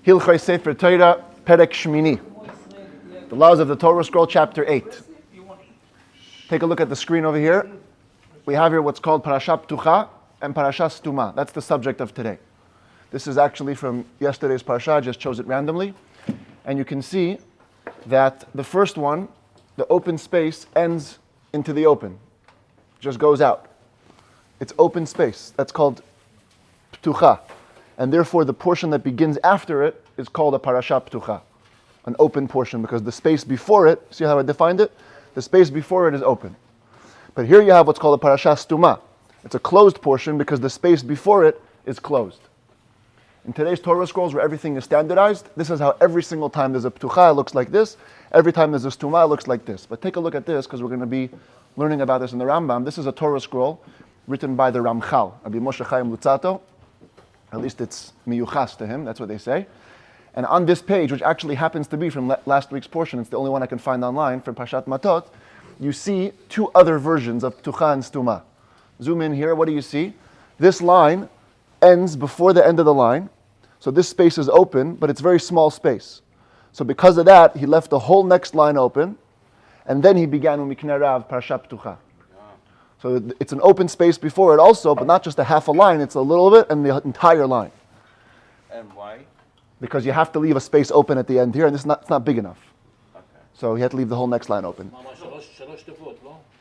Hilchos Sefer Torah, Perek Shmini. The Laws of the Torah Scroll, Chapter 8. Take a look at the screen over here. We have here what's called Parashat Ptucha and Parashat Stuma. That's the subject of today. This is actually from yesterday's Parashat, I just chose it randomly. And you can see that the first one, the open space, ends into the open. Just goes out. It's open space. That's called Ptucha. And therefore the portion that begins after it is called a Parashat Ptucha. An open portion, because the space before it, see how I defined it? The space before it is open. But here you have what's called a Parashat Stuma. It's a closed portion because the space before it is closed. In today's Torah scrolls where everything is standardized, this is how every single time there's a Ptucha, it looks like this. Every time there's a Stuma, it looks like this. But take a look at this, because we're going to be learning about this in the Rambam. This is a Torah scroll written by the Ramchal, Rabbi Moshe Chaim Lutzato. At least it's miyuchas to him, that's what they say. And on this page, which actually happens to be from last week's portion, it's the only one I can find online from Parshat Matot, you see two other versions of Ptucha and Stuma. Zoom in here, what do you see? This line ends before the end of the line, so this space is open, but it's very small space. So because of that, he left the whole next line open, and then he began Umiknei Rav Parashat Ptucha. So it's an open space before it also, but not just a half a line, it's a little bit and the entire line. And why? Because you have to leave a space open at the end here, and it's not big enough. Okay. So you have to leave the whole next line open.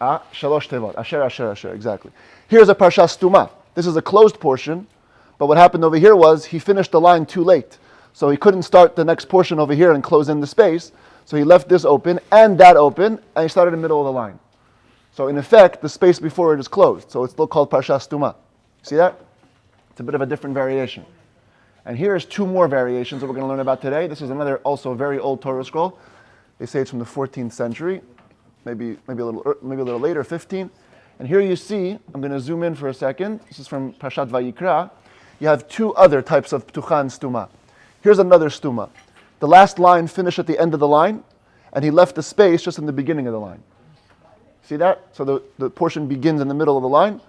Shalosh tevot. Asher, exactly. Here's a Parashat Stuma. This is a closed portion, but what happened over here was he finished the line too late. So he couldn't start the next portion over here and close in the space, so he left this open and that open, and he started in the middle of the line. So in effect, the space before it is closed. So it's still called Parashat Stuma. See that? It's a bit of a different variation. And here's two more variations that we're going to learn about today. This is another also very old Torah scroll. They say it's from the 14th century, maybe a little later, 15. And here you see, I'm going to zoom in for a second. This is from Parashat Vayikra. You have two other types of Ptucha and Stuma. Here's another Stuma. The last line finished at the end of the line, and he left the space just in the beginning of the line. See that? So the portion begins in the middle of the line,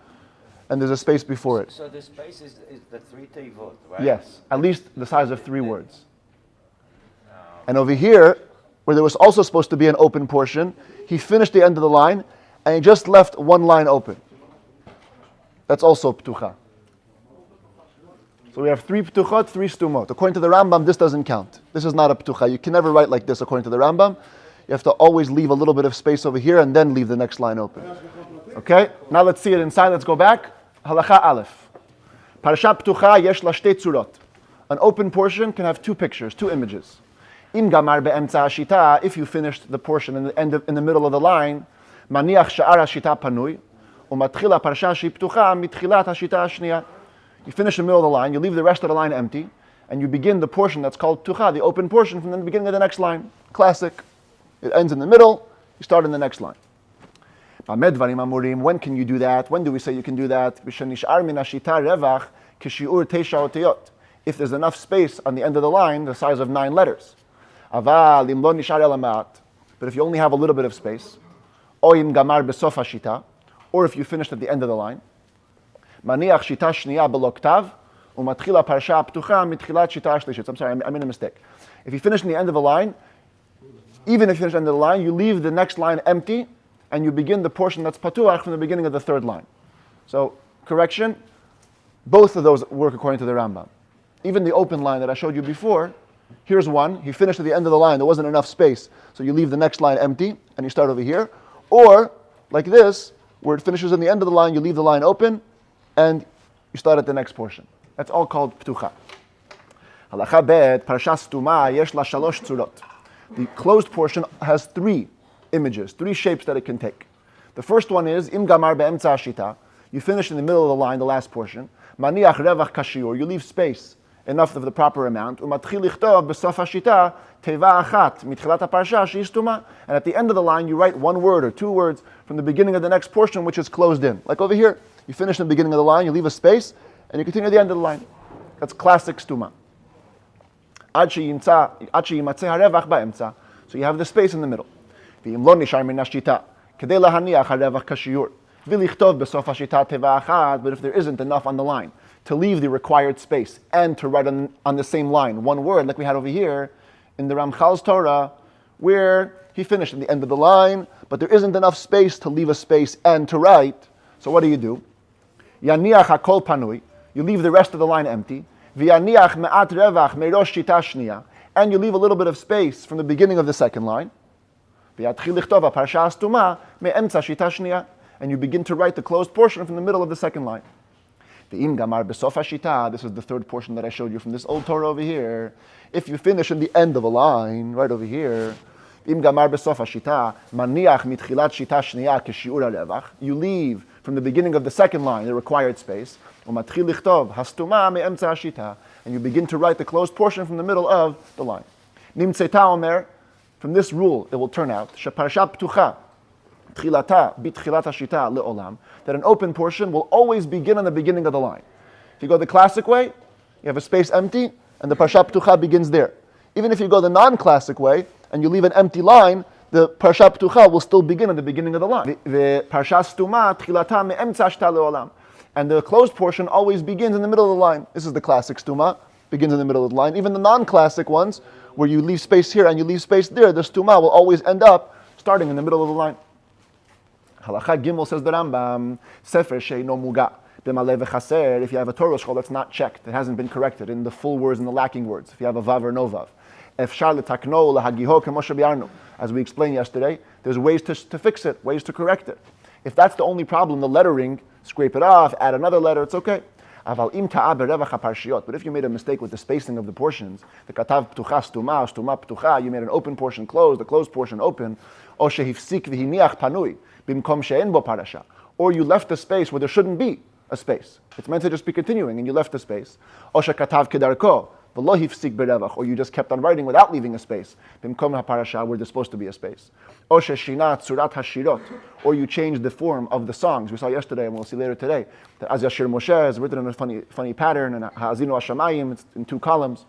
and there's a space before it. So the space is the three tevot, right? Yes, at least the size of 3 words. And over here, where there was also supposed to be an open portion, he finished the end of the line, and he just left one line open. That's also Ptucha. So we have 3 Ptuchot, 3 Stumot. According to the Rambam, this doesn't count. This is not a Ptucha. You can never write like this according to the Rambam. You have to always leave a little bit of space over here and then leave the next line open. Okay? Now let's see it inside. Let's go back. Halacha Aleph. Parashat Ptucha yesh la shtei tzurot. An open portion can have 2 pictures, 2 images. Im gamar be'emtza hashita, if you finished the portion in the middle of the line, maniach sha'ar hashita panui, u'matchila parasha shi ptucha mitchilat hashita hashniya. You finish the middle of the line, you leave the rest of the line empty, and you begin the portion that's called Ptucha, the open portion, from the beginning of the next line. Classic. It ends in the middle, you start in the next line. When can you do that? When do we say you can do that? If there's enough space on the end of the line, the size of 9 letters. But if you only have a little bit of space, or if you finished at the end of the line, I'm sorry, I made a mistake. If you finish in the end of the line, even if you finish at the end of the line, you leave the next line empty, and you begin the portion that's patuach from the beginning of the 3rd line. So, correction, both of those work according to the Rambam. Even the open line that I showed you before, here's one, he finished at the end of the line, there wasn't enough space, so you leave the next line empty, and you start over here. Or, like this, where it finishes in the end of the line, you leave the line open, and you start at the next portion. That's all called Ptucha. Halacha bet, Parashat Stuma, yesh la shalosh tzurot. The closed portion has 3 images, 3 shapes that it can take. The first one is, Im gamar be'emtza hashita. You finish in the middle of the line, the last portion. Maniach revach kashiur. You leave space, enough of the proper amount. Umatchil lichtov b'sof hashita, teva achat, mitchilat haparsha she'is tuma. And at the end of the line, you write 1 word or 2 words from the beginning of the next portion, which is closed in. Like over here, you finish in the beginning of the line, you leave a space, and you continue at the end of the line. That's classic stuma. So you have the space in the middle. But if there isn't enough on the line to leave the required space and to write on the same line one word, like we had over here in the Ramchal's Torah, where he finished at the end of the line, but there isn't enough space to leave a space and to write. So what do? Yaniach hakol panui. You leave the rest of the line empty. V'yaniach me'at revach merosh shita shniya. And you leave a little bit of space from the beginning of the second line. V'yatchil lichtov parsha astuma me'emtza shita shniya. And you begin to write the closed portion from the middle of the second line. V'im gamar besof hashita. This is the third portion that I showed you from this old Torah over here. If you finish in the end of a line, right over here, Im gamar besof hashita, maniach mitchilat shita shniya keshiur harevach. You leave from the beginning of the second line, the required space. Umatchil lichtov hastuma me'emtza hashita, and you begin to write the closed portion from the middle of the line. Nimtzeta omer, from this rule, it will turn out sheparasha ptucha tchilata bitchilat hashita leolam, that an open portion will always begin on the beginning of the line. If you go the classic way, you have a space empty, and the parasha ptucha begins there. Even if you go the non-classic way, and you leave an empty line, the parasha ptucha will still begin at the beginning of the line. The parasha stuma tchilata me'emtza shta leolam, and the closed portion always begins in the middle of the line. This is the classic stuma, begins in the middle of the line. Even the non-classic ones, where you leave space here and you leave space there, the stuma will always end up starting in the middle of the line. Halacha Gimel, says the Rambam, Sefer she'eino muga b'maleh v'chaser. If you have a Torah scroll that's not checked, it hasn't been corrected in the full words and the lacking words, if you have a vav or no vav. Efshar l'takno l'hagiho k'moshe bi'arnu. As we explained yesterday, there's ways to fix it, ways to correct it. If that's the only problem, the lettering, scrape it off, add another letter, it's okay. Aval im ta'a berevach haparshiyot. But if you made a mistake with the spacing of the portions, the katav ptucha stuma, stuma ptucha, you made an open portion closed, the closed portion open, o shehifsik v'hiniach panui bimkom she'en bo parasha, or you left a space where there shouldn't be a space. It's meant to just be continuing, and you left a space. O shekatav kedarko v'lo hifsik berevach, or you just kept on writing without leaving a space. Bimkom haparasha, where there's supposed to be a space. O sheshina tzurat hashirot, or you changed the form of the songs. We saw yesterday, and we'll see later today, that Az Yashir Moshe is written in a funny pattern, and Ha'azinu Hashamayim, it's in 2 columns.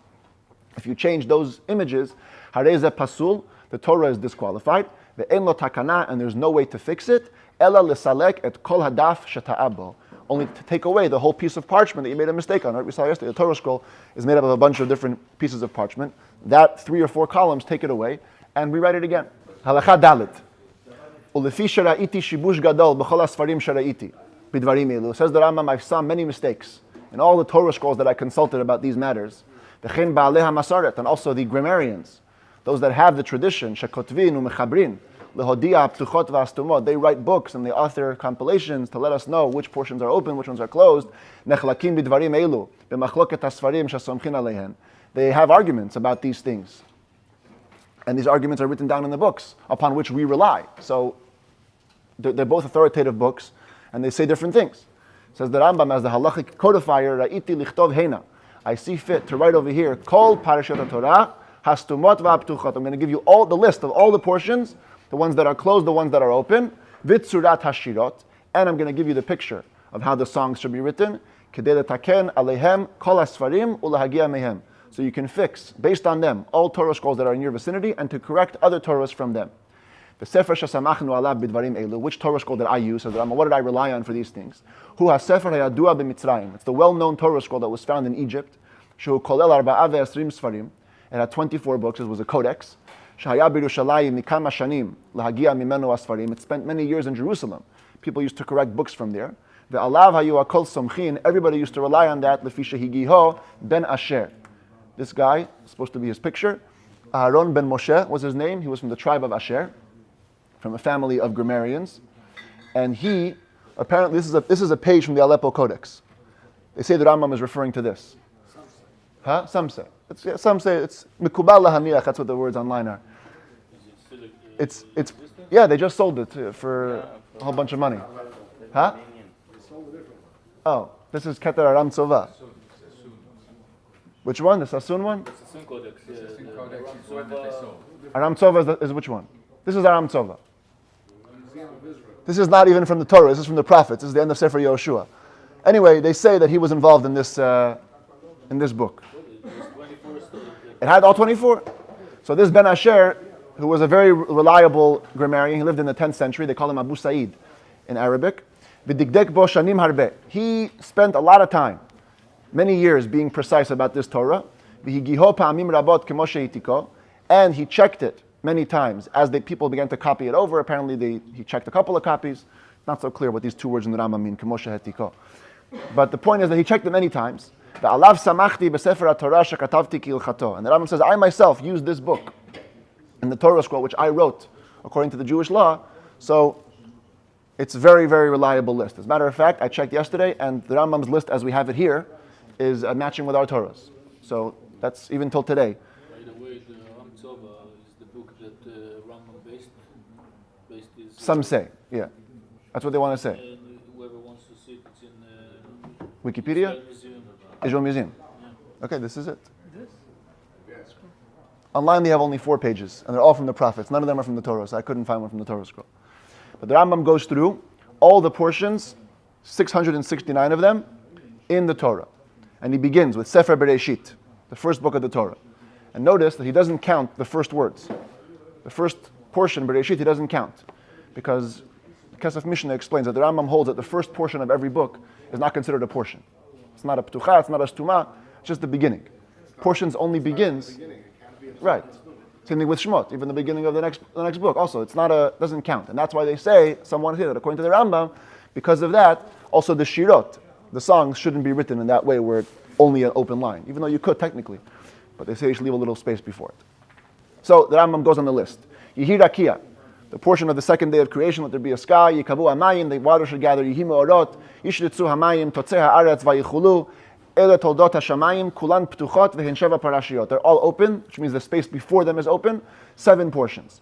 If you change those images, Hareze Pasul, the Torah is disqualified. Ve'en lo takana, and there's no way to fix it. Ela lesalek et kol hadaf sheta'abo, only to take away the whole piece of parchment that you made a mistake on. Right? We saw yesterday, the Torah scroll is made up of a bunch of different pieces of parchment. That 3 or 4 columns, take it away, and rewrite it again. Halacha dalet. Ulefi shara'iti shibush gadol b'chol asfarim shara'iti b'dvarim elu. Says the Rambam, I've saw many mistakes in all the Torah scrolls that I consulted about these matters. V'chein ba'alei hamasaret, and also the grammarians, those that have the tradition, shekotvin u'mechabrin, lehodia ptuchot v'astumot, they write books and they author compilations to let us know which portions are open, which ones are closed. Nechlakim b'dvarim elu, b'machloket asfarim shasomchin aleihen. They have arguments about these things. And these arguments are written down in the books upon which we rely. So they're both authoritative books, and they say different things. Says the Rambam, as the halachic codifier, Ra'iti lichtov hena, I see fit to write over here, Kol parashat Torah, hastumot va'aptuchot. I'm going to give you all the list of all the portions, the ones that are closed, the ones that are open, vitzurat hashirot, and I'm going to give you the picture of how the songs should be written, kedei letaken aleihem kol asfarim ulahagia mehem. So you can fix, based on them, all Torah scrolls that are in your vicinity, and to correct other Torahs from them. The Sefer shasamachnu alav bidvarim elu. Which Torah scroll did I use? So what did I rely on for these things? Hu ha-sefer hayadua b'mitzrayim. It's the well-known Torah scroll that was found in Egypt. Shehu kolel arba'a ve'esrim sfarim. It had 24 books. It was a codex. Shehaya b'Yerushalayim mikama shanim lahagia mimenu asfarim. It spent many years in Jerusalem. People used to correct books from there. Ve'alav hayu akol somchin. Everybody used to rely on that. Lefi shehigiho ben Asher. This guy, supposed to be his picture, Aaron ben Moshe was his name. He was from the tribe of Asher, from a family of grammarians. And he, apparently, this is a page from the Aleppo Codex. They say the Rambam is referring to this. Huh? Some say. Some say it's mikubal lahaniach, that's what the words online are. It's yeah, they just sold it for a whole bunch of money. Huh? Oh, this is Keter Aram Tzova. Which one? The Sassoon one? The Sassoon Codex. Aram Tzova is which one? This is Aram Tzova. This is not even from the Torah. This is from the prophets. This is the end of Sefer Yoshua. Anyway, they say that he was involved in this book. It had all 24. So this Ben Asher, who was a very reliable grammarian, he lived in the 10th century. They call him Abu Sa'id in Arabic. He spent a lot of time many years being precise about this Torah, v'higiho pa'amim rabot kemo she'itiko, and he checked it many times as people began to copy it over. Apparently, he checked a couple of copies. Not so clear what these two words in the Rambam mean, kemo she'itiko. But the point is that he checked it many times. Ve'alav samachti b'sefer HaTorah shekatavti ki ilchato. And the Rambam says, I myself used this book in the Torah scroll, which I wrote according to the Jewish law. So it's a very, very reliable list. As a matter of fact, I checked yesterday, and the Rambam's list, as we have it here, is matching with our Torahs. So that's even till today. By the way, the Ram Tzova is the book that Rambam based his... Some say, yeah. That's what they want to say. And whoever wants to see it, it's in Wikipedia? Israel Museum. Israel Museum. Yeah. Okay, this is it. Online they have only 4 pages, and they're all from the prophets. None of them are from the Torah, so I couldn't find one from the Torah scroll. But the Rambam goes through all the portions, 669 of them, in the Torah. And he begins with Sefer Bereshit, the first book of the Torah. And notice that he doesn't count the first words. The first portion, Bereshit, he doesn't count. Because Kesef Mishneh explains that the Rambam holds that the first portion of every book is not considered a portion. It's not a ptucha, it's not a stuma, it's just the beginning. Portions only begins... Right. Same thing with Shemot, even the beginning of the next book. Also, doesn't count. And that's why they say, someone here, that according to the Rambam, because of that, also the shirot, the songs, shouldn't be written in that way where it's only an open line, even though you could technically. But they say you should leave a little space before it. So the Rambam goes on the list. Yehi Rakia, the portion of the second day of creation, let there be a sky. Yikavu hamayim, the water should gather. Yehi me'orot, yishritzu hamayim, totzeh ha'aretz vayichulu. Ele toldot hashamayim, kulan ptuchot, v'hen sheva parashiyot. They're all open, which means the space before them is open. 7 portions.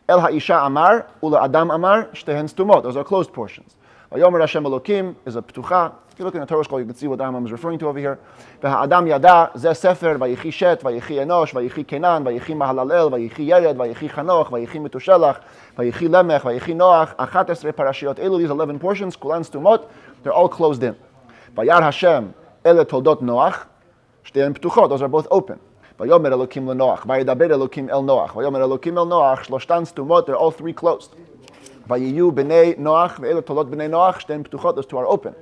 El ha'isha amar, ula adam amar, shtehen stumot. Those are closed portions. Vayomer Hashem Elokim is a ptucha. If you look in the Torah scroll, you can see what the Rambam is referring to over here. V'ha'adam yada, zeh sefer, vayichi shet, vayichi enosh, vayichi kenan, vayichi mahalalel, vayichi yered, vayichi chanoch, vayichi metushelach, vayichi lemech, vayichi noach, 11 parashiyot. Elu, these 11 portions, kulan stumot, they're all closed in. Vayar Hashem, Ele toldot Noach, shtein ptuchot. Those are both open. Vayomer Elokim leNoach, vayidaber Elokim el Noach, vayomer Elokim el Noach, shloshtan stumot. They're all 3 closed. Vayiyu b'nei Noach, ve'ele toldot b'nei Noach, shtein ptuchot. Those 2 are open.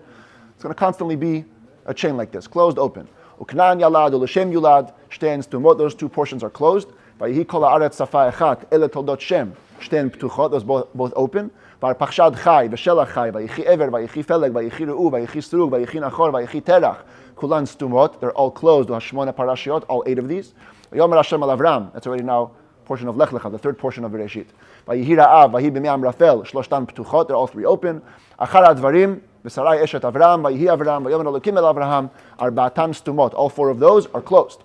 It's going to constantly be a chain like this, closed, open. Uknan yalad u'Lashem yulad, shtein stumot. Those 2 portions are closed. Vayihi kol haaretz safa echat, ele toldot Shem, shtein ptuchot. Those both open. Varpachshad chai, v'shelach chai, vayichi ever, vayichi feleg, vayichi re'u, vayichi strug, vayichi nachor, vayichi terach. Kulan stumot, they're all closed. Hashmona parashiyot, all 8 of these. Vayomer Hashem al Avram, that's already now portion of Lech Lecha, the 3rd portion of Bereshit. Vayihi ra'av, vayi b'mei Amrafel, shloshtan ptuchot, they're all 3 open. Achar advarim, v'sarai eshet Avram, vayihi Avram, vayomer Elokim el Avraham, arba'atan stumot, all 4 of those are closed.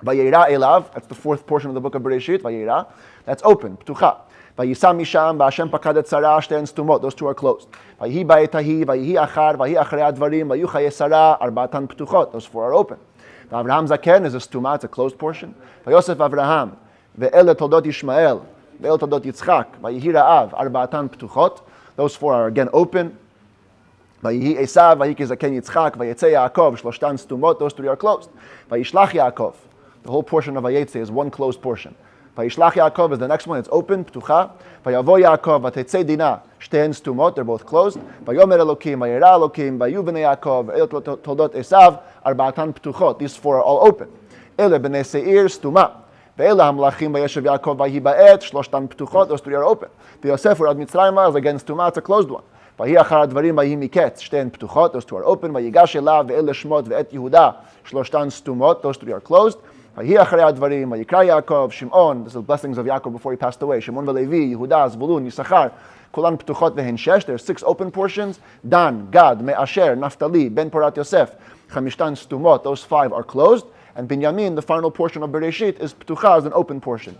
Vayera elav, that's the 4th portion of the book of Bereshit, Vayera, that's open, ptucha. Vayisam misham, v'Hashem pakad et tzara, shtein stumot, those 2 are closed. Vayihi ba'etahi, vayihi achar, vayihi achrei advarim, vayu chaye sara, arba'atan ptuchot, those 4 are open. V'Avraham zaken is a stuma, it's a closed portion. Vayosef Avraham, ve'ele toldot Yishmael, ve'ele toldot Yitzchak, vayihi ra'av, arba'atan ptuchot, those 4 are again open. Vayihi Esav, vayihi zaken Yitzchak, vayetze Yaakov, shloshtan stumot, those 3 are closed. Vayishlach Yaakov, the whole portion of Vayetze is 1 closed portion. Vayishlach Yaakov is the next one, it's open, ptucha. Vayavo Yaakov, vatetze Dinah, shtein stumot, they're both closed. Vayomer Elokim, vayera Elokim, vayu b'nei Yaakov, el toldot Esav, arba'atan ptuchot. These 4 are all open. Ele b'nei Seir, stuma. Ve'ele hamlachim, vayeshev Yaakov, vayi ba'et, shloshtan ptuchot, those 3 are open. V'Yosef urad Mitzrayma is again stuma, it's a closed one. Vayi achar advarim, vayi miketz, shtein ptuchot, those 2 are open. Vayigash elav, ve'ele shmot, ve'et Yehuda, shloshtan stumot, those 3 are closed. Vayi achrei advarim, vayikra Yaakov, Shimon, this is the blessings of Yaakov before he passed away. Shimon ve'Levi, Yehuda, Zvulun, Yisachar, kulan ptuchot ve'hen shesh. There are 6 open portions. Dan, Gad, Me'asher, Naphtali, Ben Porat Yosef, chamishtan stumot. Those 5 are closed. And Binyamin, the final portion of Bereshit, is ptucha, is an open portion.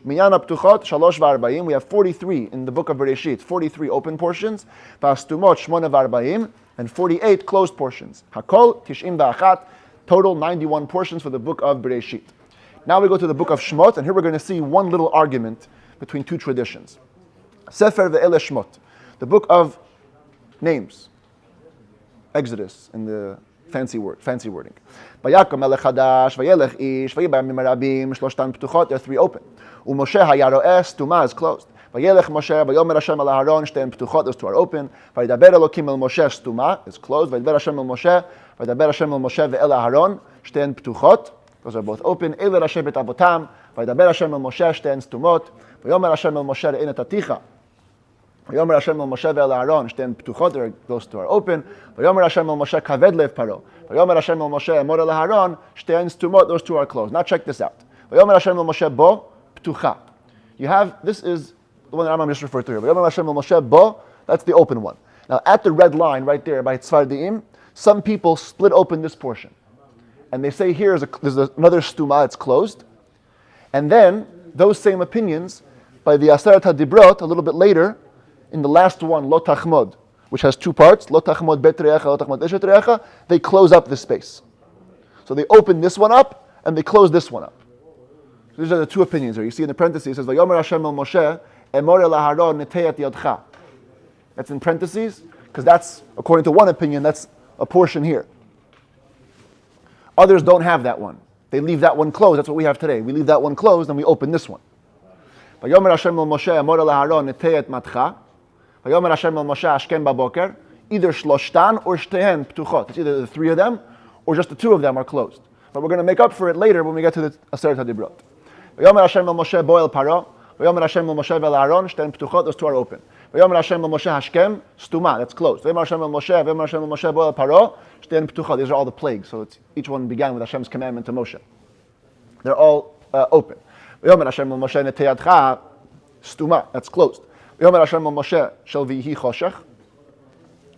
Minyana ptuchot, shalosh v'arba'im. We have 43 in the book of Bereshit, 43 open portions. V'astumot, shmona v'arba'im. And 48 closed portions. Hakol, tish'im v'achat. Total 91 portions for the book of Bereshit. Now we go to the book of Shmot, and here we're going to see one little argument between 2 traditions. Sefer ve'ele Shmot, the book of names. Exodus in the fancy wording. Vayakom melech hadash, vayelech ish, vayibam mimarabim, shloshtan ptuchot, there are 3 open. Umoshe hayaroes, tuma is closed. Vayelech Moshe, Vayomer Hashem el Aharon, Shtein Ptuchot, those two are open. Vayidaber Elokim el Moshe, Stuma, it's closed. Vayidaber Hashem el Moshe, Vayidaber Hashem el Moshe ve'el Aharon, Shtein Ptuchot, those are both open. Eile Rashe bet Avotam, Vayidaber Hashem el Moshe, Shtein Stumot, Vayomer Hashem el Moshe re'in et aticha. Vayomer Hashem el Moshe ve'el Aharon, Shtein Ptuchot, those two are open. Vayomer Hashem el Moshe kaved lev paro. Vayomer Hashem el Moshe emor el Aharon, Shtein Stumot, those two are closed. Now check this out. Vayomer Hashem el Moshe bo ptucha. You have, this is the one that Rambam just referred to here. Vayomer Hashem el Moshe bo, that's the open one. Now at the red line right there by Tzvardiim, some people split open this portion. And they say here there's another stuma, it's closed. And then those same opinions by the Aseret HaDibrot a little bit later, in the last one, Lo Tachmod, which has two parts, Lo Tachmod Bet Re'echa, Lo Tachmod Eshet Re'echa, they close up this space. So they open this one up and they close this one up. So these are the two opinions here. You see in the parentheses, it says, Vayomer Hashem el Moshe, Emor el Aharon Neteyat Yodcha. That's in parentheses, because that's, according to one opinion, that's a portion here. Others don't have that one. They leave that one closed. That's what we have today. We leave that one closed and we open this one. Vayomer Hashem el Moshe, Emor el Aharon Neteyat Matcha. Vayomer Hashem el Moshe Ashkem Baboker. Either Shloshtan or Shtehen Ptuchot. It's either the three of them or just the two of them are closed. But we're going to make up for it later when we get to the Aseret HaDibrot. Vayomer Hashem el Moshe Bo el Paro. Vayomer Hashem el Moshe ve'el Aharon, Shtein Ptuchot, those two are open. Vayomer Hashem el Moshe Hashkem, Stuma, that's closed. Vayomer Hashem el Moshe Bo el Paro, Shtein Ptuchot. These are all the plagues. So each one began with Hashem's commandment to Moshe. They're all open. Vayomer Hashem el Moshe Neteyatcha, Stuma, that's closed. Vayomer Hashem el Moshe Shel Vihi Choshech,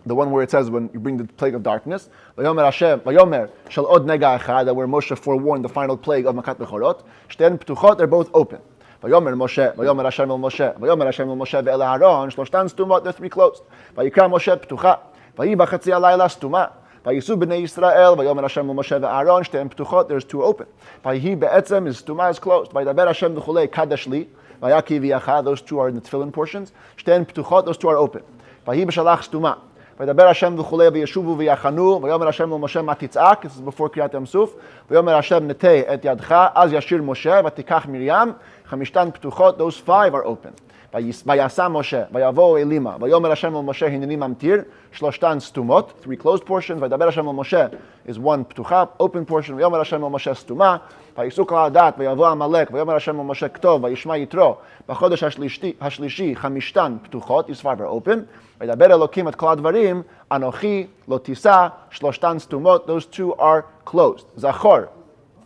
the one where it says when you bring the plague of darkness. Vayomer Shel Od Nega Echad, that where Moshe forewarned the final plague of Makat Bechorot. Shtein Ptuchot, they're both open. Vayomer Hashem el Moshe ve'el Aharon, Shloshtan Stumot, they're three closed. Vayikra Moshe Ptucha, Vayiba Chatzi Alayla Stuma, Vayisu B'nei Yisrael, Vayomer Hashem el Moshe ve'Aharon, Shtein Ptuchot, there's two open. Vayihi Be'etzem is Stuma is closed. Vayidaber Hashem v'chulei Kadesh Li, Vayaki v'Yacha, those two are in the tefillin portions. Shtein Ptuchot, those two are open. Vayihi B'shalach Stuma. Vayidaber Hashem v'chulei v'yeshuvu v'yachanu, Vayomer Hashem el Moshe matitzak, this is before Kriyat Yam Suf. Vayomer Hashem netei et yadcha, az yashir Moshe, v'tikach Miriam, Chamishtan Ptuchot, those five are open. Vayasa Moshe, Vayavo Elima, Vayomer Hashem el Moshe hineni mamtir, Shloshtan Stumot, three closed portions. Vayidaber Hashem el Moshe is one Ptucha, open portion. Vayomer Hashem el Moshe Stuma, Vayisuk al-Adat, Vayavo Amalek, Vayomer Hashem el Moshe Ktov, Vayishma Yitro, B'chodesh hashlishi, Chamishtan Ptuchot, these five are open. Vayidaber Elokim et kol advarim, Anochi, Lotisa, Shloshtan Stumot, those two are closed. Zachor,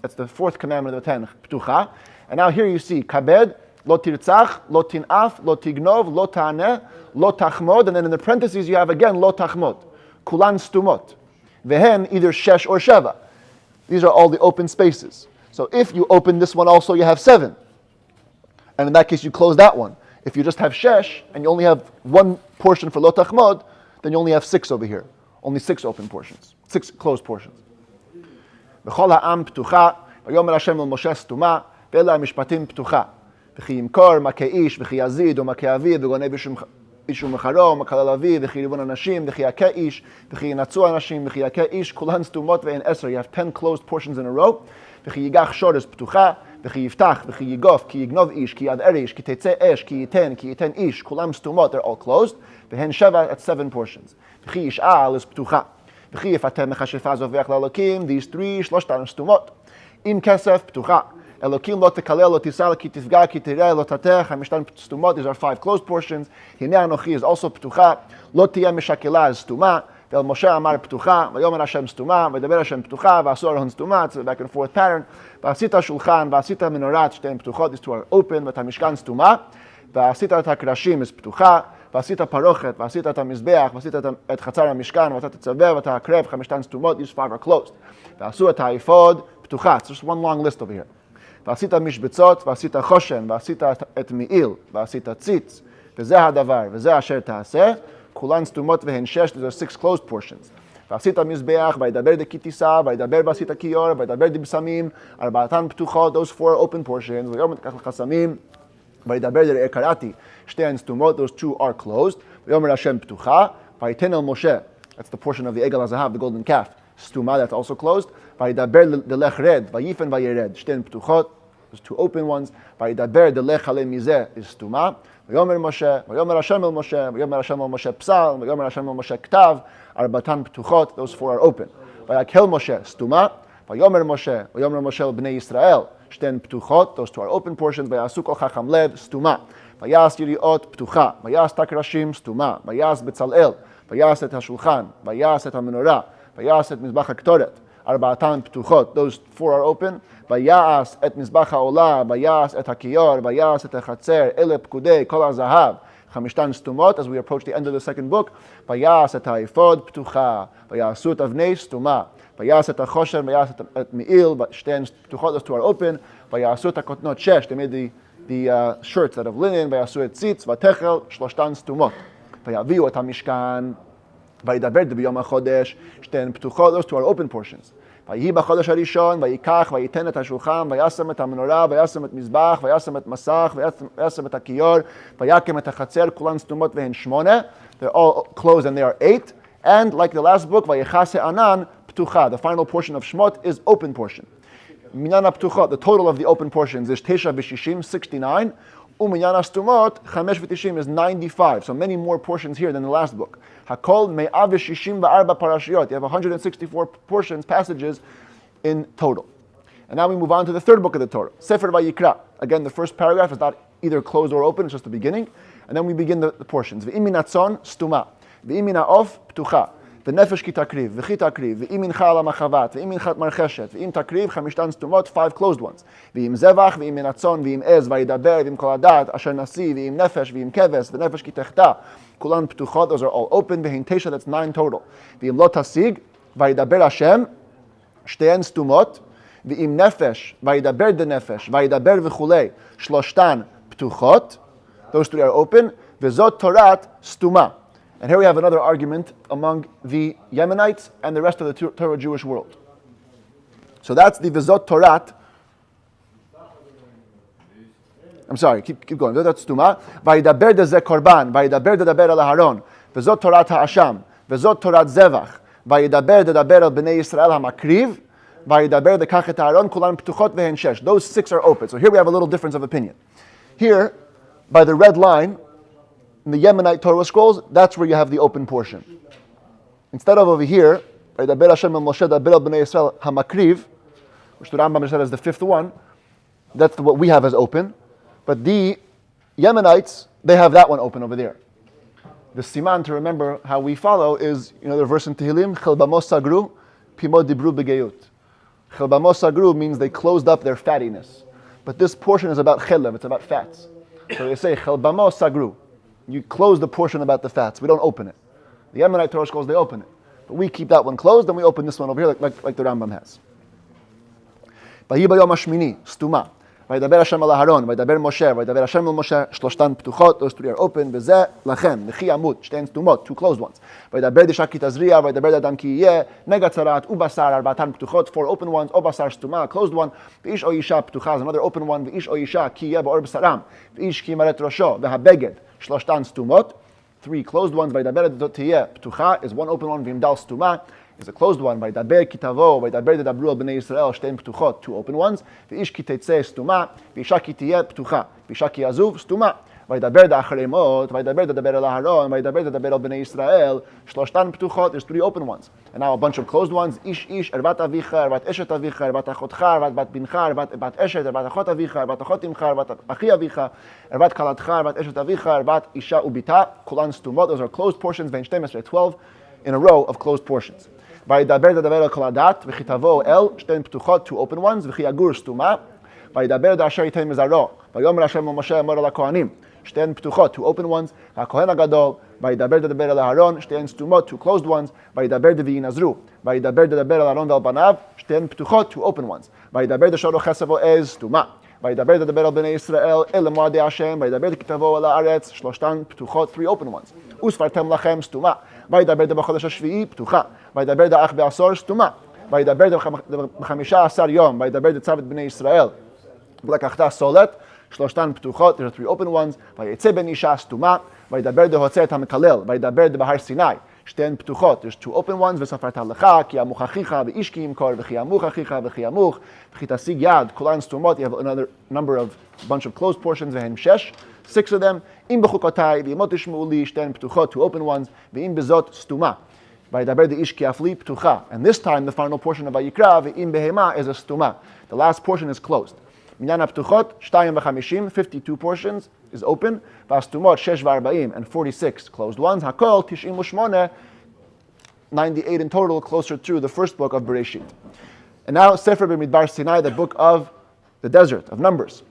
that's the fourth commandment of the 10, Ptucha. And now here you see Kabed, Lo Tirtzach, Lo Tin'af, Lo Tignov, Lo Ta'aneh, Lo Tachmod, and then in the parentheses you have again Lo Tachmod, Kulan Stumot. Vehen, either Shesh or Sheva. These are all the open spaces. So if you open this one also, you have 7. And in that case you close that one. If you just have Shesh, and you only have one portion for Lo Tachmod, then you only have 6 over here. Only 6 open portions, 6 closed portions. V'chol ha'am ptucha, Vayomer Hashem el Moshe Stuma, ואלה המשפטים פתוחה. וכי ימכור מכה איש, וכי יזיד, ומכה אביו, וגונב איש ומחרו, ומקלל אביו, וכי ריבון אנשים, וכי יכה איש, וכי ינצו אנשים, וכי יכה איש, כולן סתומות ואין 10. You have 10 closed portions in a row. וכי ייגח שורש פתוחה, וכי יפתח, וכי יגוף, כי יגנוב איש, כי ידער איש, כי תצא אש, כי ייתן איש, כולם סתומות, they're all closed. והן 7 at 7 portions. וכי ישאל is פתוחה. וכי יפתה מכשפה זובח לאלוקים, these 3, שלושתן סתומות. אם כסף פתוחה. Elokim lo tekalel lo tisal ki tifga ki tireh lo tatech hamishtan stumot. These are 5 closed portions. Hinei anochi is also ptucha. Lo tiyeh mishakela is stuma. Vel Moshe amar ptucha. Vayomer Hashem stuma. Vayidaber Hashem ptucha. V'asu Aharon stuma. It's a back and forth pattern. V'asita shulchan. V'asita menorat. Shtein ptuchot. These 2 are open. V'tamishkan stuma. V'asita et hakrashim is ptucha. V'asita parochet. V'asita et hamizbeach. V'asita et chatzar hamishkan. V'asita tzaveh. V'ata hakrev. Hamishtan stumot. These 5 are closed. V'asu et ha'ifod ptucha. It's just one long list over here. ועשית משבצות, ועשית חושן, ועשית את מעיל, ועשית ציץ, וזה הדבר, וזה אשר תעשה, כולן סתומות והן 6, these are 6 closed portions. ועשית מזבח, וידבר דכתיסה, וידבר ועשית כיור, וידבר דבשמים, 4 פתוחות, those 4 open portions, ויאמר תקח לך סמים, וידבר דראה קראתי, 2 סתומות, those 2 are closed, ויאמר השם פתוחה, ויתן אל משה, that's the portion of the עגל הזהב, the golden calf, stuma, that's also closed. Vayidaber delech red, vayifen vayered, shtein ptuchot, There's two open ones. Vayidaber delech ale mizeh is stuma. Vayomer Hashem el Moshe psal. Vayomer Hashem el Moshe ktav. Arbatan ptuchot. Those four are open. Vayakel Moshe stuma. Vayomer Moshe el bnei Yisrael. Shten ptuchot. Those two are open portions. Vayasu kol chacham lev stuma. Vayas yiriot ptucha. Vayas takrashim stuma. Vayas betzalel. Vayas et hashulchan. Vayas et hamenorah. Vayas et mizbach haktoret. Arba'atan ptuchot. Those four are open. Vayas et mizbach ha'olah. Vayas et hakiyor. Vayas et hachatzer. Ele pkudei kol hazahav. Chamishtan stumot. As we approach the end of the second book. Vayas et ha'ifod ptucha. Vayasut avnei stuma. Vayas et hachosher. Vayas et mi'il. Shten ptuchot. Those two are open. Vayasut hakotnot shesh. They made the shirts out of linen. Vayasu et tzitz. Vatechel. Shloshtan stumot. Vayaviu et hamishkan. Vayidaber b'yom hachodesh. Shten ptuchot. Those two are open portions. Vayihi b'chodesh harishon. Vayikach. Vayiten et hashulchan. Vayasem et hamenorah. Vayasem et mizbach. Vayasem et masach. Vayasem et hakiyor. Vayakem et hachatzer. Kulan stumot vehen shmone. They're all closed and they are 8. And like the last book, Vayichase anan ptucha. The final portion of Shmot is open portion. Minyana ptuchot. The total of the open portions is tesha b'shishim, 69. Uminyana stumot, chamesh v'tishim, is 95. So many more portions here than the last book. Hakol me'av v'shishim v'arba parashiyot. You have 164 portions, passages in total. And now we move on to the third book of the Torah, Sefer Vayikra. Again, the first paragraph is not either closed or open, it's just the beginning. And then we begin the portions. V'im minatzon, stuma. V'im mina'of, ptucha. V'nefesh ki takriv, v'chi takriv, v'im mincha ala machavat, v'im minchat marcheshet, v'im takriv, chamishtan stumot, 5 closed ones. V'im zevach, v'im minatzon, v'im ez, vayidaber, v'im kol adat, asher nasi, v'im nefesh, v'im keves, v'nefesh ki techta. Kulan ptuchot, those are all open. V'hin tesha, that's 9 total. V'im lo tasig, vayidaber Hashem, shteyen stumot, v'im nefesh, vayidaber de nefesh, vayidaber v'chulei, shloshtan ptuchot, those 3 are open. V'zot torat stuma. And here we have another argument among the Yemenites and the rest of the Torah Jewish world. So that's the V'zot Torat. I'm sorry, keep going. That's Stuma. Vayidaber de ze korban. Vayidaber de daber al Aharon. V'zot Torat ha'asham. V'zot Torat zevach. Vayidaber de daber al bnei Yisrael ha'makriv. Vayidaber de kachet Aharon kulan ptuchot v'hen shesh. Those 6 are open. So here we have a little difference of opinion. Here, by the red line, in the Yemenite Torah scrolls, that's where you have the open portion. Instead of over here, Vayidaber Hashem el Moshe daber al bnei Yisrael hamakriv, which the Rambam said is the 5th one, that's what we have as open. But the Yemenites, they have that one open over there. The siman to remember how we follow is, the verse in Tehillim, Chel bamos sagru, pimo dibru begeyut. Chel bamos sagru means they closed up their fattiness. But this portion is about chelev, it's about fats. So they say, Chel bamos sagru. You close the portion about the fats. We don't open it. The Yemenite Torah scrolls, they open it. But we keep that one closed, and we open this one over here like the Rambam has. Vayi bayom hashmini, stuma. Vayidaber Hashem al Aharon, vayidaber Moshe, vayidaber Hashem el Moshe, shloshtan ptuchot, those 3 are open. V'zeh lachem, v'chi amut, shten stumot, 2 closed ones. Vayidaber disha ki tazriya, vayidaber dadam ki yeh, nega tzarat, ubasar, arbatan ptuchot, 4 open ones, obasar stuma, closed one. V'ish o isha ptucha, another open one. V'ish o isha ki yeh ba'or b'saram. V'ish ki maret rosho, v'habeged. Shloshtan stumot, 3 closed ones. Vayidaber tiyeh ptucha is 1 open one. V'imdal stuma is a closed one. Vayidaber kitavo, vayidaber dedabru al bnei Yisrael, shten ptuchot, 2 open ones. V'ish ki tetzeh stuma, v'isha ki tiyeh ptucha, v'isha ki azuv stuma. Vayidaber da'acharei mot, vayidaber dedaber al Aharon, vayidaber dedaber al bnei Yisrael, shloshtan ptuchot, there's 3 open ones. And now a bunch of closed ones. Ish, ervat avicha, ervat eshet avicha, ervat achotcha, ervat bat bincha, ervat eshet, ervat achot avicha, ervat achot imcha, ervat achi avicha, ervat kalatcha, ervat eshet avicha, ervat isha ubita, kulan stumot. Those are closed portions. Vein 12 in a row of closed portions. Vayidaber dedaber al koladat, v'chitavo el, shten ptuchot, 2 open ones. V'chiyagur stuma. Vayidaber da'asher yitem mizaro. Vayomer Hashem el Moshe amor al kohanim. Shten ptuchot, 2 open ones. HaKohen HaGadol, vayidaber dedaber al Aharon, shten stumot, 2 closed ones. Vayidaber devinazru, vayidaber dedaber al Aharon ve'al banav, shten ptuchot, 2 open ones. Vayidaber deshoro chesavo ez, stuma. Vayidaber dedaber al bnei Yisrael, el moadei Hashem, vayidaber dekitavo al haaretz, shloshtan ptuchot, 3 open ones. Usfartem lachem, stuma. Vayidaber debachodesh hashvi'i, ptucha. Vayidaber da'ach be'asor, stuma. Vayidaber dechamisha asar yom, vayidaber detzavet bnei Yisrael, v'lakachta solet, shloshtan ptuchot, there are 3 open ones. Vayetze ben isha stuma, vayidaber dehotzer et hamekalel, vayidaber debahar Sinai, shten ptuchot. There's 2 open ones. V'safart halacha, ki amuch achicha, v'ish ki yimkor, v'chi amuch achicha, v'chi amuch, v'chi tasig yad, kulan stumot. You have another number of bunch of closed portions. V'hem shesh, 6 of them. Im b'chukotai, v'imot ishmu li, shten ptuchot, 2 open ones. V'im bezot stuma. V'yidaber de'ish ki afli ptucha. And this time, the final portion of Vayikra, v'im behema, is a stuma. The last portion is closed. Minyan ptuchot, 2 52 portions is open. Vastumot, 6 v'arba'im, and 46 closed ones. Hakol, 98, 98 in total, closer to the first book of Bereshit. And now, Sefer b'midbar Sinai, the book of the desert, of Numbers.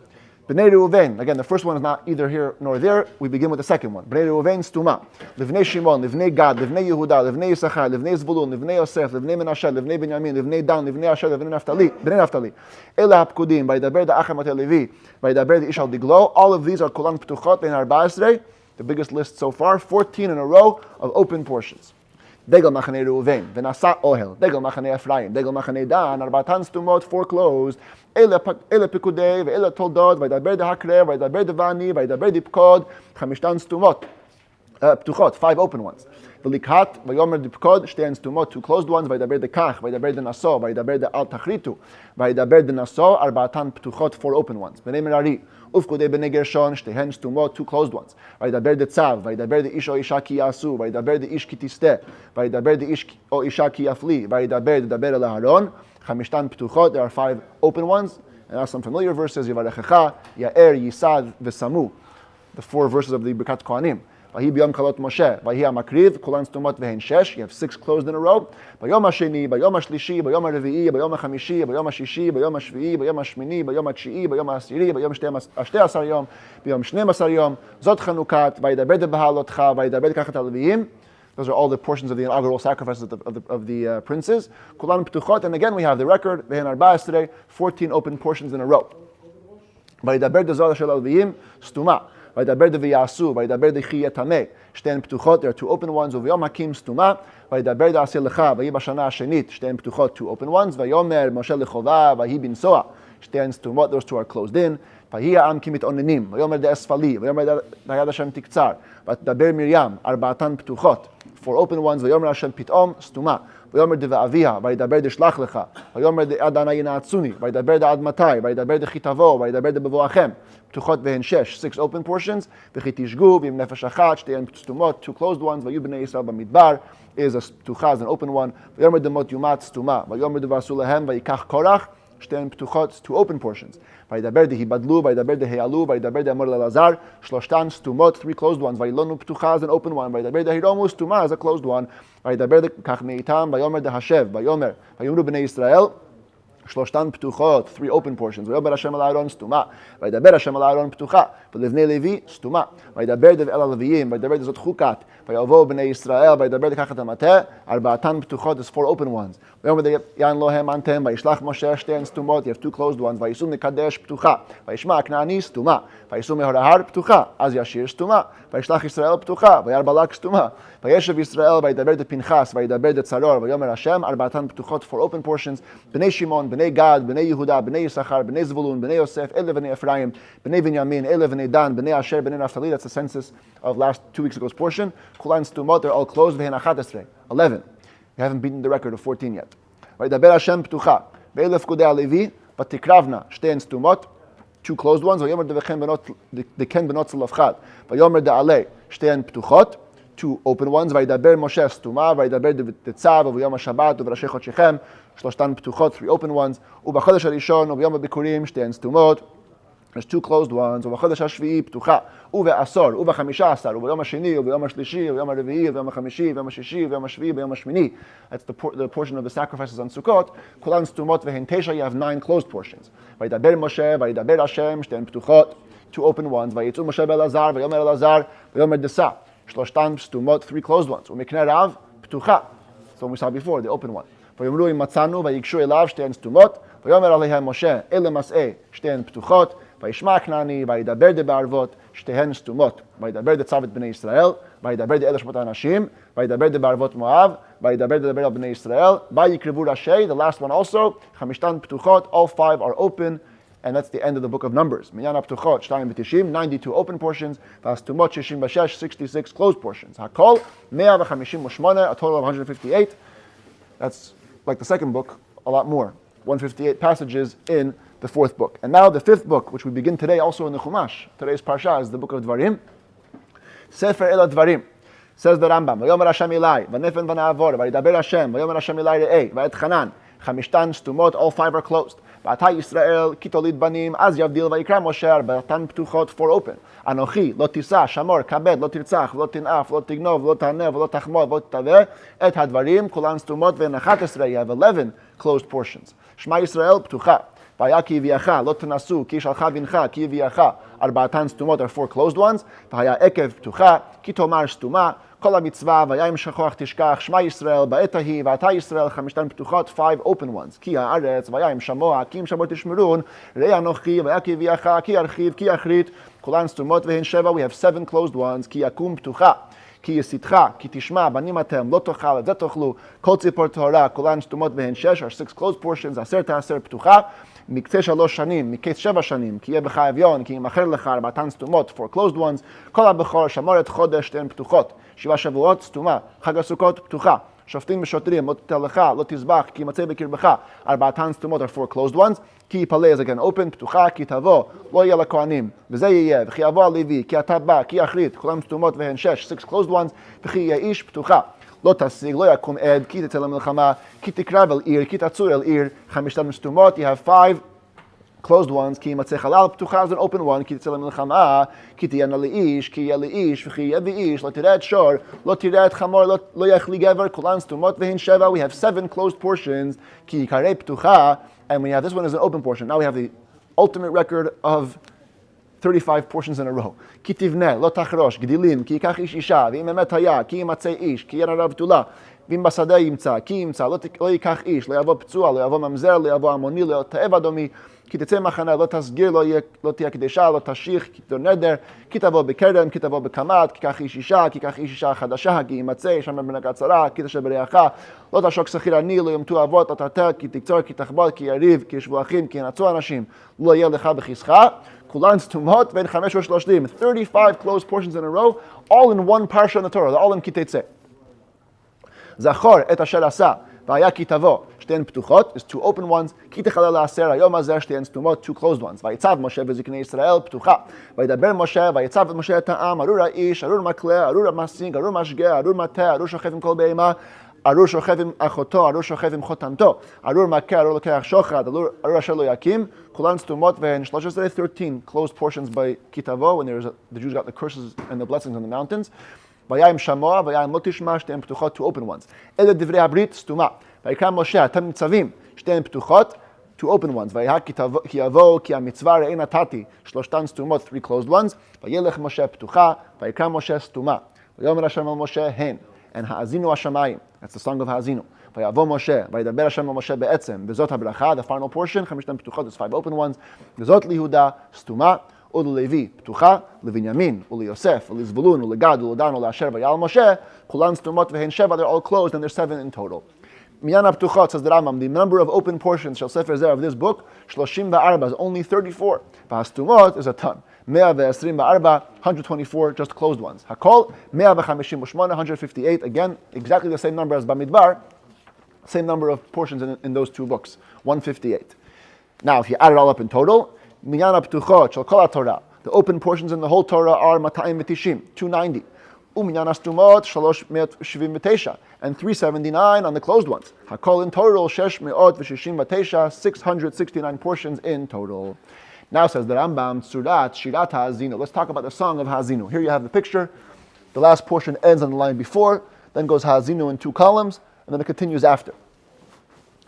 B'nei Reuven, again, the first one is not either here nor there. We begin with the second one. B'nei Reuven, Stuma. Livnei Shimon, Livnei Gad, Livnei Yehuda, Livnei Yisachar, Livnei Zvulun, Livnei Yosef, Livnei Menashe, Livnei Binyamin, Livnei Dan, Livnei Asher, Livnei Naftali. Ela HaPkudim, V'yidaber da'achem at Levi, V'yidaber d'ish al diglo. All of these are Kulan Ptuchot in Arba'asrei, the biggest list so far, 14 in a row of open portions. Degel Machanei Reuven, V'nasa Ohel, Degel Machanei Ephraim, Degel Machanei Dan, Arbatan Stumot, 4 closed. Ele Pikudei, Ve'ele Toldot, V'yidaber da'hakrev, V'yidaber da'vani, V'yidaber da'pkod, Chamishtan Stumot, Ptuchot, 5 open ones. V'likhat, V'yomer da'pkod, Shten Stumot, 2 closed ones, V'yidaber da'kach, V'yidaber da'naso, V'yidaber da'al tachritu, V'yidaber da'naso, Arbatan Ptuchot, 4 open ones. B'nei Merari, Ufkudei b'nei Gershon, Shtehen Stumot, 2 closed ones. V'yidaber da'tzav, V'yidaber da'ish o isha ki yasu, V'yidaber da'ish ki tisteh, V'yidaber da'ish o isha ki yafli, V'yidaber da'daber el Aharon, Chamishtan Ptuchot, there are 5 open ones. And now some familiar verses, Yivarechecha, Ya'er, Yisad, V'samu, the 4 verses of the Birkat Kohanim. Vahi b'yom kalot Moshe, Vahi ha'makriv, Kulan Stumot v'hen shesh, you have 6 closed in a row. B'yom ha'sheni, b'yom ha'shlishi, b'yom ha'revi'i, b'yom ha'chamishi, b'yom ha'shishi, b'yom ha'shvi'i, b'yom ha'shmini, b'yom ha'tshi'i, b'yom ha'asiri, b'yom ha'shtei asar yom, b'yom 12 yom, Zot chanukat, Vayidaber de'bahalotcha, Vayidaber de'kachat ha'levi'im. Those are all the portions of the inaugural sacrifices of the princes. Kulan Ptuchot, and again we have the record, V'hen Arba'as today, 14 open portions in a row. Vayidaber de'zot shel ha'levi'im, Stuma. Vayidaber de'v'yasu, Vayidaber de'chi yetameh, Shten Ptuchot, there are 2 open ones. Uv'yom hakim Stuma, Vayidaber de'aseh lecha, Vayi b'shana ha'shenit, Shten Ptuchot, 2 open ones. Vayomer Moshe lechova, Vayi binsoa, Shten Stumot, those 2 are closed in. Vayi ha'am ki mitonenim, Vayomer de'esfali, Vayomer de'yad Hashem tiktzar, Vatidaber Miriam, Arba'atan Ptuchot, 4 open ones. Vayomer Hashem pitom, Stuma. Vayomer de'va'avia, Vayidaber de'shlach lecha, Vayomer de'ad anai yina'atzuni, Vayidaber de'ad matai, Vayidaber de'chitavo, Vayidaber de'bevoachem, Ptuchot v'hen shesh, 6 open portions. V'chitishgu, v'im nefesh achat, Shteihen Stumot, 2 closed ones. Vayu b'nei Yisrael b'midbar is a Ptucha, is an open one. Vayomer de'mot yumat Stuma, Vayomer de'vasu lehem, Vayikach Korach, Shteihen Ptuchot, 2 open portions. Vayidaber de'hibadlu, Vayidaber de'heyalu, Vayidaber de'amor le'lazar, Shloshtan Stumot, 3 closed ones. Vayilonu Ptucha is an open one. Vayidaber de'hiromu Stuma is a closed one. Vayidaber de'kach meitam, Vayomer de'hashev, Vayomer, Vayomru b'nei Yisrael, Shloshtan Ptuchot, 3 open portions. Vayomer Hashem al Aaron Stuma. Vayidaber Hashem al Aaron Ptucha. V'levnei Levi Stuma. Vayidaber dev el Leviim. Vayidaber dezot chukat. Vayavo b'nei Yisrael. Vayidaber dekachat hamateh. Arba'atan Ptuchot is 4 open ones. Vayomer de'yan lohem antem. Vayishlach Moshe Shteihen Stumot. You have 2 closed ones. Vayisum nekadesh Ptucha. Vayishma Knani Stuma. Vayisum mehorahar Ptucha. Az Yashir Stuma. Vayishlach Yisrael Ptucha. Vayar Balak Stuma. Vayeshev Yisrael. Vayidaber de Pinchas. Vayidaber de Tzaror. Vayomer Hashem. Arba'atan Ptuchot, 4 open portions. B'nei Shimon. B'nei Gad, B'nei Yehuda, B'nei Yisachar, B'nei Zvulun, B'nei Yosef, Ele B'nei Ephraim, B'nei Binyamin, Ele B'nei Dan, B'nei Asher, B'nei Naftali. That's the census of last 2 weeks ago's portion. Kulan Stumot, they're all closed. V'hen achatesrei, 11. We haven't beaten the record of 14 yet. Vayidaber Hashem Ptucha, Ve'elef Kudei Alevi, Vatikravna, Shteihen Stumot, 2 closed ones. Vayomer de'ken benot Tzalafchad, Vayomer de'alei, Shteihen Ptuchot, 2 open ones. Vayidaber Moshe Stuma, Vayidaber de'tzav, V'yom HaShabbat, V'rashei Chodshechem, Shloshtan Ptuchot, 3 open ones. U'b'chodesh harishon, U'b'yom ha'bikurim, Shteihen Stumot, there's 2 closed ones. U'b'chodesh hashvi'i Ptucha, U've'asor, U'b'chamisha asar, U'b'yom ha'sheni, U'b'yom ha'shlishi, U'b'yom ha'revi'i, U'b'yom ha'chamishi, U'b'yom ha'shishi, U'b'yom ha'shvi'i, U'b'yom ha'shmini. That's the portion of the sacrifices on Sukkot. Kulan Stumot v'hen tesha, you have 9 closed portions. Vayidaber Moshe, Vayidaber Hashem, Shteihen Ptuchot, 2 open ones. Vayitzu Moshe be'elazar, Vayomer elazar, Vayomer desa. Shloshtan Stumot, 3 closed ones. U'miknei Rav, Ptucha. So we saw before, the open one. Vayomru im matzanu, vayikshu elav, Shteihen Stumot. Vayomer aleihem Moshe, ele mas'eh, Shteihen Ptuchot. Vayishma Knani, vayidaber de be'arvot, Shteihen Stumot. Vayidaber de tzavet b'nei Yisrael. Vayidaber de elef shmot ha'anashim. Vayidaber de be'arvot Moav. Vayidaber de be'el b'nei Yisrael. Vayikrevu Rashei, the last one also. Chamishtan Ptuchot, all 5 are open And that's the end of the book of Numbers. Minyan Aptuchot, Shtayim B'Tishim, 92 open portions. Vastumot, Shishim Bashesh, 66 closed portions. Hakol, 158, a total of 158. That's like the second book, a lot more. 158 passages in the fourth book. And now the fifth book, which we begin today also in the Chumash. Today's Parsha is the book of Dvarim. Sefer El Dvarim. Says the Rambam, Vayomer Hashem Elai, Vanefen Vanavor, Vayidaber Hashem, Vayomer Hashem Elai Re'eh, Vayet Chanan, Chamishtan Stumot, all five are closed. V'atay Yisrael, Kitolid Banim, Az Yavdil, Vayikra Moshe, Batan Ptuchot, four open. Anochi, Lo Tisa, Shamor, Kabed, Lo Tirtzach, Lo Tinaf, Lo Tignov, Lo Tanev, Lo Tachmod, Lo Taveh, Et Hadvarim, Kulan Stumot, Ve'nachat Esrei, you have 11 closed portions. Shema Yisrael, Ptucha. Vaya ki viacha, lo tenasu, ki shalcha vincha, ki viacha. Arba'atan stumot are four closed ones. Vaya ekev ptucha, ki tomar stuma. Kol ha-mitzvah, vaya im shachoach tishkach, Shema Yisrael, ba'etahi, va'ata Yisrael, chamishtan ptuchot, five open ones. Ki ha'aretz, vaya im shamoa, ki im shamot tishmerun, rei anochi, vaya ki viacha, ki archiv, ki achrit. Kulan stumot vehin sheva, we have seven closed ones. Ki yakum ptucha. כי יסיתך, כי תשמע, בנים אתם, לא תאכל, את זה תאכלו, כל ציפור טהרה, כולן סתומות והן שש, are six closed portions, 10 פתוחה, מקצה 3 שנים, מקץ 7 שנים, כי יהיה בך אביון, כי ימכר לך 4 סתומות, 4 closed ones, כל הבכור, שמורת חודש, 10 פתוחות, 7 שבועות, סתומה, חג הסוכות, פתוחה, שופטים ושוטרים, לא תתן לך, לא תזבח, כי ימצא בקרבך, 4 סתומות, are 4 closed ones, כי יפלה, זה again open, פתוחה, כי תבוא, לא יהיה לכהנים, וזה יהיה, וכי יבוא הלוי, כי אתה בא, כי יחליט, כולם סתומות והן 6 closed ones, וכי יהיה איש, פתוחה. לא תשיג, לא יקום עד, כי תצא למלחמה, כי תקרב אל עיר, כי תצור אל עיר, 5 סתומות, you have 5 closed ones, כי ימצא חלל פתוחה, זה an open one, כי תצא למלחמה, כי תהיינה לאיש, כי יהיה לאיש, וכי יהיה באיש, לא תראה את שור, לא תראה את חמור, לא יחלי גבר, כולן סתומות והן 7, we have 7 closed portions, כי יקרא פתוחה, and we have, this one is an open portion, now we have the ultimate record of 35 portions in a row. כי תבנה, לא תחרוש, גדילים, כי ייקח איש אישה, ואם אמת היה, כי ימצא איש, כי ירא רב בתולה, ואם בשדה ימצא, כי ימצא, לא ייקח איש, לא יבוא פצוע, לא יבוא ממזר, לא יבוא עמוני, לא תאב אדומי, כי תצא מחנה, לא תסגיר, לא תהיה קדשה, לא תשיך, כי תור נדר, כי תבוא בכרם, כי תבוא בקמת, כי קח איש אישה, כי קח איש אישה חדשה, כי ימצא, שם בנגע צרה, כי תשב ברעך, לא תשוק שכיר עני, לא ימתו אבות, לא תרתע, כי תקצור, כי תחבול, כי יריב, כי ישבו אחים, כי ינצו אנשים, לא יהיה לך בכיסך, כולן סתומות בין 5 ו-30, 35 closed portions in a row, all in one parsha in the Torah, all in כי תצא. זכור את אשר עשה, והיה כי תבוא, 2 פתוחות, is 2 open ones, כי תחלל לעשר, היום הזה 2 סתומות, 2 closed ones. ויצב משה בזקני ישראל פתוחה, וידבר משה, ויצב את משה את העם, ארור האיש, ארור מקלה, ארור המשיג, ארור משגה, ארור מטה, ארור שוכב עם כל בהמה, ארור שוכב עם אחותו, ארור שוכב עם חותנתו, ארור מכה, ארור לוקח שוחד, ארור אשר לא יקים, כולן סתומות והן 13, 13 closed portions by כי תבוא, when the Jews got the curses and the blessings on the mountains. והיה עם שמוע, והיה עם לא תשמע, 2 פתוחות, 2 open ones. אלה דברי הברית, סתומה. ויקרא משה, אתם ניצבים, 2 פתוחות, 2 open ones. והיה כי יבוא, כי המצווה ראי נתתי, 3 סתומות, 3 closed ones. וילך משה פתוחה, ויקרא משה סתומה. ויאמר השם אל משה, הן, and האזינו השמיים. That's the song of האזינו. ויבוא משה, וידבר השם אל משה בעצם, וזאת הברכה, the final portion, 5 פתוחות, there's 5 open ones. וזאת ליהודה, סתומה. וללוי פתוחה, לבנימין, וליוסף, ולזבולון, ולגד, ולדן, ולאשר, ויעל משה, כולן סתומות והן 7, they're all closed, and there's 7 in total. מניין הפתוחות, says the Rambam, the number of open portions של ספר זה of this book, 34, is only 34. והסתומות is a ton. 124, 124 just closed ones. הכל, 158, 158, again, exactly the same number as במדבר, same number of portions in those 2 books, 158. Now, if you add it all up in total, Minyan HaPtuchot Shel Kol HaTorah, the open portions in the whole Torah are 290. Uminyan HaStumot 379, and 379 on the closed ones. Hakol in total 669, 669 portions in total. Now says the Rambam, Tzurat Shirat HaAzinu. Let's talk about the song of HaAzinu. Here you have the picture. The last portion ends on the line before, then goes HaAzinu in 2 columns, and then it continues after.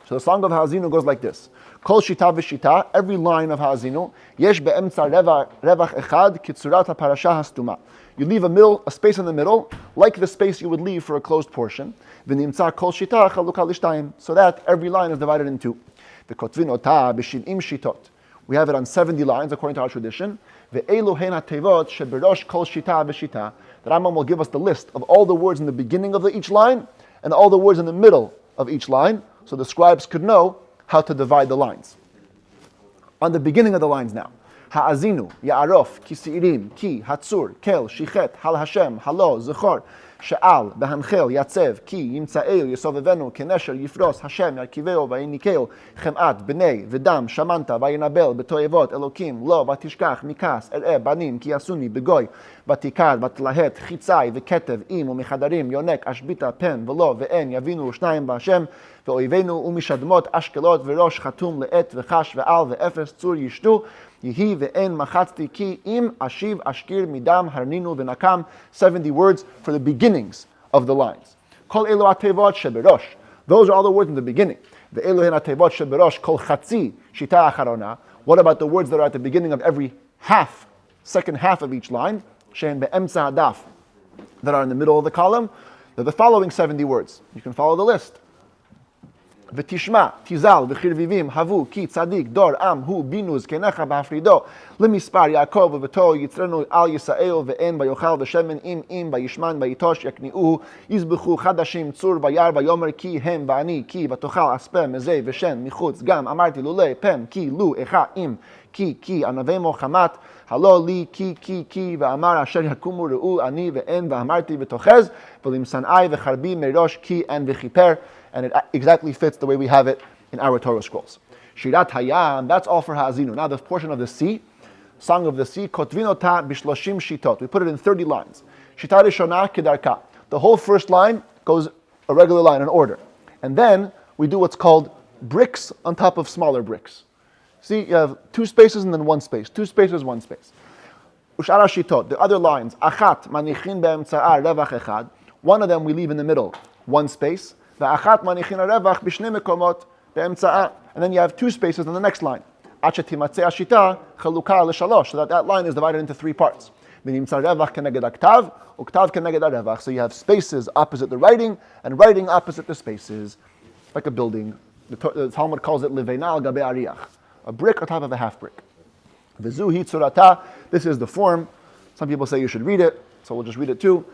So the song of HaAzinu goes like this. Kol shita v'shita, every line of HaAzinu, yesh be'emtza revach echad kitzurat ha'parasha hastuma. You leave a space in the middle, like the space you would leave for a closed portion. V'nimtza kol shita chalukah l'shtayim, so that every line is divided in 2. V'kotvin ota b'shiv'im shitot. We have it on 70 lines according to our tradition. Ve'elu hen ha'tevot sheberosh kol shita v'shita. The Rambam will give us the list of all the words in the beginning of each line and all the words in the middle of each line, so the scribes could know how to divide the lines. On the beginning of the lines now. Ha'azinu, Ya'arof, Ki Seirim, Ki, Hatzur, Kel, Shichet, Hal Hashem, Halo, Zechor, Sha'al, Behanchel, Yatzev, Ki, Yimtza'el, Yesovevenu, Kenesher, Yifros, Hashem, Yarkiveo, Vayinikeo, Chem'at, Bnei, Vedam, Shamanta, Vayinabel, Betoevot, Elokim, Lo, Vatishkach, Mikas, Er'e, Banim, Ki Asuni, Begoy, Vatikad, Vatlahet, Chitzai, Veketev, Im, Umichadarim, Yonek, Ashbita, Pen, Velo, Ve'en, Yavinu, Shnayim, Ba'Hashem, Ve'oivenu, Umishadmot, Ashkelot, Verosh, Chatum, Le'et, Vechash, Ve'al, Ve'efes, Tzur, Yishtu, Yihi ve'en machatzti ki im ashiv ashkir midam harninu v'nakam. 70 words for the beginnings of the lines. Kol elu atevot sheberosh. Those are all the words in the beginning. The elu hen atevot sheberosh kol chatzi shita acharona. What about the words that are at the beginning of every half, second half of each line? Shein be'emtza hadaf, that are in the middle of the column. They're the following 70 words. You can follow the list. ותשמע, תזל וחרביבים, הבו, כי צדיק, דור, עם, הוא, בינוז, כנך בהפרידו, למספר יעקב ובתו יצרנו על ישאל, ואין ויאכל ושמן אם וישמן ויתוש יקניעו, יזבחו חדשים צור וירא ויאמר כי הם ואני, כי ותאכל אספה מזה ושן מחוץ, גם אמרתי לולי פם, כי לו איכה אם, כי ענבמו חמת, הלא לי כי ואמר אשר יקומו ראו אני ואין ואמרתי ותאחז, ולמסנאי וחרבי מראש כי אין וכיפר. And it exactly fits the way we have it in our Torah scrolls. Shirat Hayam, that's all for Ha'azinu. Now the portion of the sea, Song of the Sea, Kotvinota bishloshim shitot. We put it in 30 lines. Shita Rishona Kedarka. The whole first line goes a regular line in order. And then we do what's called bricks on top of smaller bricks. See, you have 2 spaces and then 1 space. 2 spaces, 1 space. Ushara Shitot, the other lines, Achat manichin be'emtza'ar revach echad. One of them we leave in the middle, 1 space. And then you have 2 spaces on the next line. So that line is divided into 3 parts. So you have spaces opposite the writing, and writing opposite the spaces, like a building. The Talmud calls it leveina al gabe ariach, a brick on top of a half brick. This is the form. Some people say you should read it, so we'll just read it too.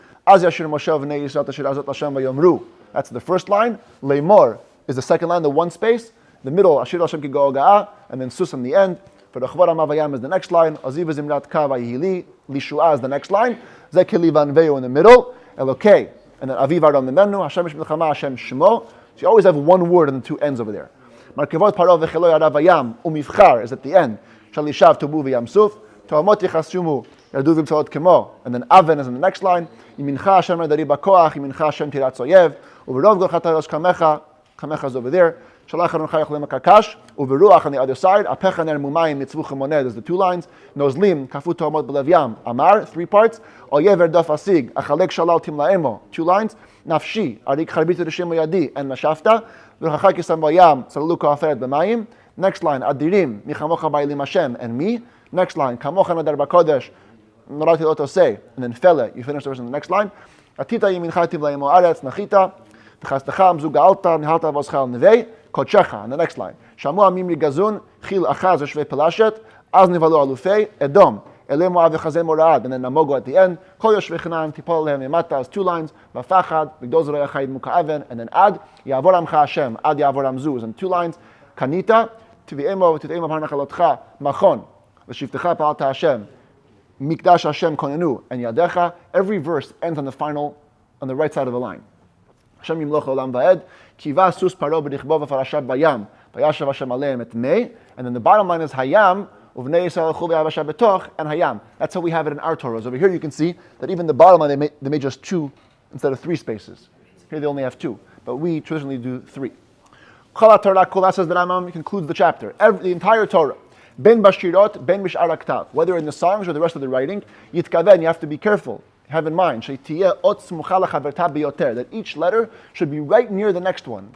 That's the first line. Leimor is the second line, the 1 space. The middle, Ashir Hashem ki go'oga'a, and then Sus on the end. For the Chvar HaMavayam is the next line. Aziv Zimrat Ka vayihili. Lishua is the next line. Zekili Vanveo in the middle. Elokei. And then Aviv Aram Nemenu. Hashem Ish Milchama, Hashem Shmo. So you always have 1 word on the 2 ends over there. Markevot Parov Vecheloi Arav Vayam. Umivchar is at the end. Shalishav Tubu V'yam Suf. Tohamot Yichasumu. Yarduvim Tzalot Kemo. And then Aven is in the next line. Yimincha Hashem Radari Bakoach. Yimincha Hashem Tirat Soyev. Uverov Gochataros Kamecha. Kamecha is over there. Shalach Aron Chayach Lema Kakash. Uveruach on the other side. Apecha Ner Mumayim Mitzvucha Moned is the 2 lines. Nozlim Kafu Tohamot B'Levyam. Amar 3 parts. Oyever Daf Asig. Achalek Shalal Tim Laemo 2 lines. Nafshi Arik Charbita Rishim Yadi and Nashafta. V'Chachak Yisam Bayam Saluka Aferet B'Mayim. Next line Adirim Michamocha Ba'ilim Hashem and me. Next line Kamocha Nadar Bakodesh. Norati Loto Say. And then Fele. You finish the verse in the next line. Atita Yimincha Tim Laemo Aretz Nachita. V'Chastacham Zuga Alta Nihalta Voschal Nevei. Kochecha, and the next line. Shamu Amimri Gazun, Chil Achaz Shvei Pelashet, Az Nivalo Alufei, Edom, Elemo Avechazem Morad, and then Namogo at the end. Kol Yoshvei Chanam, Tipol Lehem Yemata, 2 lines. Vafachad, Vigdoz Royachayid Muka'aven, and then Ad, Yavoram Cha Hashem, Ad Yavoram Zuz, and 2 lines. Kanita, Tiviemo, Titemo Parnachalotcha, Machon, V'Shivtecha Pa'alta Hashem, Mikdash Hashem Konenu, and Yadecha. Every verse ends on the final, on the right side of the line. Hashem Yimloch Olam Va'ed, Kiva Sus Paro B'Dichbo V'Farashat Bayam, V'Yashav Hashem Aleim Et Mei, and then the bottom line is Hayam, Uvnei Yisrael Chul V'Yavashat B'Toch, and Hayam. That's how we have it in our Torahs. Over here you can see that even the bottom line they made just 2 instead of 3 spaces. Here they only have 2, but we traditionally do 3. Kol HaTorah Kol, says the Rambam, concludes the chapter. The entire Torah, Ben Bashirot, Ben Mish'ar HaKtav, whether in the songs or the rest of the writing, Yitkaven, you have to be careful. Have in mind that each letter should be right near the next one.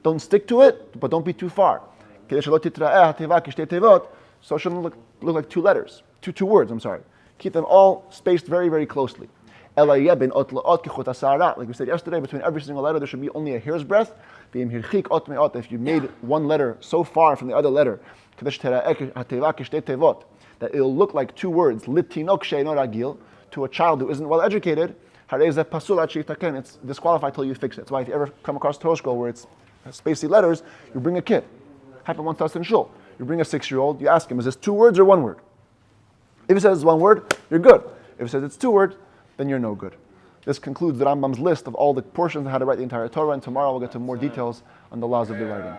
Don't stick to it, but don't be too far. So it shouldn't look like 2 letters, two words, I'm sorry. Keep them all spaced very, very closely. Like we said yesterday, between every single letter there should be only a hair's breadth. If you made one letter so far from the other letter, that it'll look like 2 words, litinok she'eino ragil, to a child who isn't well educated, it's disqualified till you fix it. That's why if you ever come across Torah scroll where it's spacey letters, you bring a kid. Happened once to us in shul. You bring a 6-year-old, you ask him, is this 2 words or 1 word? If he says it's 1 word, you're good. If he says it's 2 words, then you're no good. This concludes the Rambam's list of all the portions of how to write the entire Torah, and tomorrow we'll get to more details on the laws of the writing.